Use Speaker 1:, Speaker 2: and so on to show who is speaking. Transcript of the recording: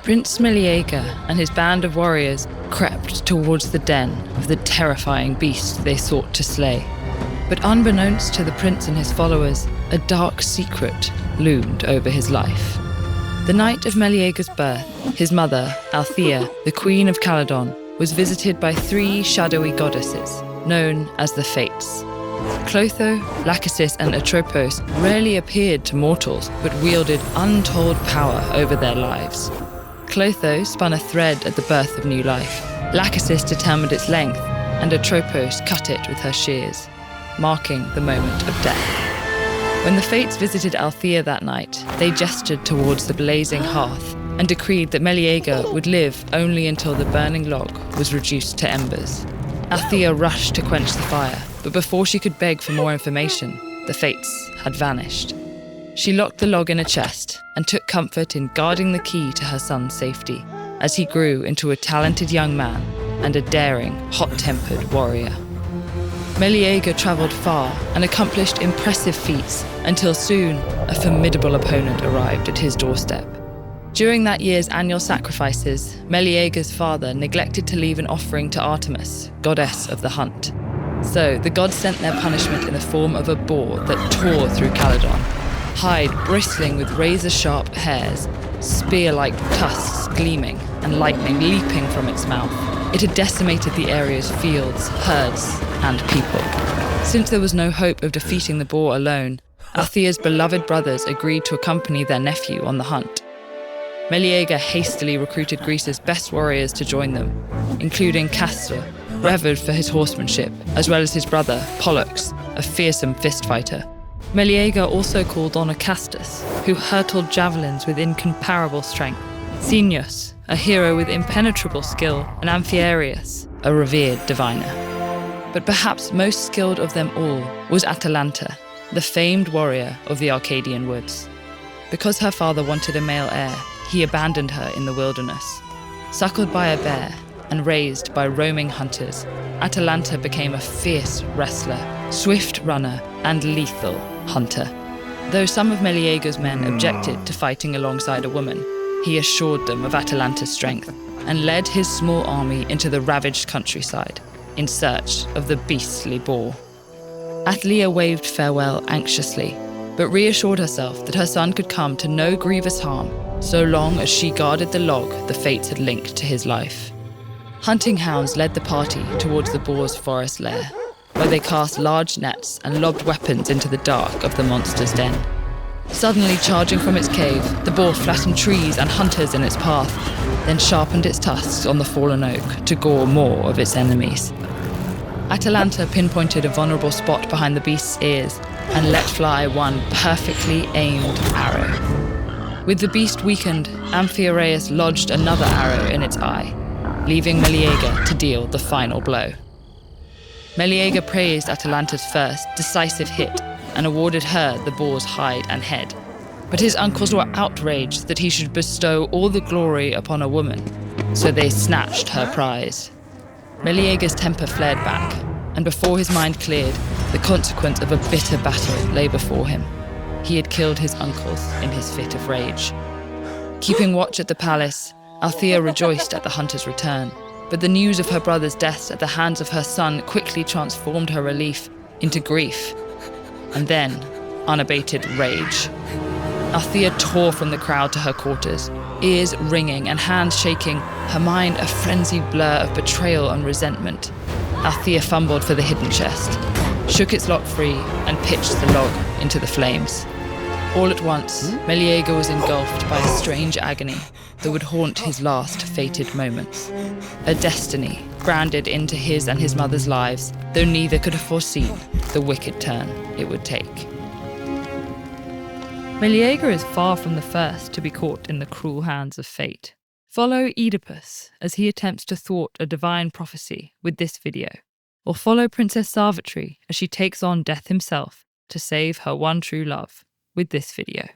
Speaker 1: Prince Meleager and his band of warriors crept towards the den of the terrifying beast they sought to slay. But unbeknownst to the prince and his followers, a dark secret loomed over his life. The night of Meleager's birth, his mother, Althea, the Queen of Caledon, was visited by 3 shadowy goddesses, known as the Fates. Clotho, Lachesis, and Atropos rarely appeared to mortals, but wielded untold power over their lives. Clotho spun a thread at the birth of new life. Lachesis determined its length, and Atropos cut it with her shears, marking the moment of death. When the Fates visited Althea that night, they gestured towards the blazing hearth and decreed that Meleager would live only until the burning log was reduced to embers. Althea rushed to quench the fire, but before she could beg for more information, the Fates had vanished. She locked the log in a chest and took comfort in guarding the key to her son's safety as he grew into a talented young man and a daring, hot-tempered warrior. Meleager travelled far and accomplished impressive feats until soon a formidable opponent arrived at his doorstep. During that year's annual sacrifices, Meleager's father neglected to leave an offering to Artemis, goddess of the hunt. So the gods sent their punishment in the form of a boar that tore through Caledon, hide bristling with razor-sharp hairs, spear-like tusks gleaming, and lightning leaping from its mouth. It had decimated the area's fields, herds, and people. Since there was no hope of defeating the boar alone, Althea's beloved brothers agreed to accompany their nephew on the hunt. Meleager hastily recruited Greece's best warriors to join them, including Castor, revered for his horsemanship, as well as his brother, Pollux, a fearsome fist-fighter. Meleager also called on Acastus, who hurtled javelins with incomparable strength, Senius, a hero with impenetrable skill, and Amphiaraus, a revered diviner. But perhaps most skilled of them all was Atalanta, the famed warrior of the Arcadian woods. Because her father wanted a male heir, he abandoned her in the wilderness. Suckled by a bear and raised by roaming hunters, Atalanta became a fierce wrestler, swift runner, and lethal hunter. Though some of Meleager's men objected to fighting alongside a woman, he assured them of Atalanta's strength and led his small army into the ravaged countryside in search of the beastly boar. Athlia waved farewell anxiously, but reassured herself that her son could come to no grievous harm so long as she guarded the log the Fates had linked to his life. Hunting hounds led the party towards the boar's forest lair, where they cast large nets and lobbed weapons into the dark of the monster's den. Suddenly charging from its cave, the boar flattened trees and hunters in its path, then sharpened its tusks on the fallen oak to gore more of its enemies. Atalanta pinpointed a vulnerable spot behind the beast's ears and let fly one perfectly aimed arrow. With the beast weakened, Amphiaraus lodged another arrow in its eye, leaving Meleager to deal the final blow. Meleager praised Atalanta's first, decisive hit and awarded her the boar's hide and head. But his uncles were outraged that he should bestow all the glory upon a woman, so they snatched her prize. Meleager's temper flared back, and before his mind cleared, the consequence of a bitter battle lay before him. He had killed his uncles in his fit of rage. Keeping watch at the palace, Althea rejoiced at the hunter's return, but the news of her brother's deaths at the hands of her son quickly transformed her relief into grief, and then unabated rage. Althea tore from the crowd to her quarters, ears ringing and hands shaking, her mind a frenzied blur of betrayal and resentment. Althea fumbled for the hidden chest, shook its lock free, and pitched the log into the flames. All at once, Meleager was engulfed by a strange agony that would haunt his last fated moments. A destiny branded into his and his mother's lives, though neither could have foreseen the wicked turn it would take. Meleager is far from the first to be caught in the cruel hands of fate. Follow Oedipus as he attempts to thwart a divine prophecy with this video, or follow Princess Savitri as she takes on death himself to save her one true love with this video.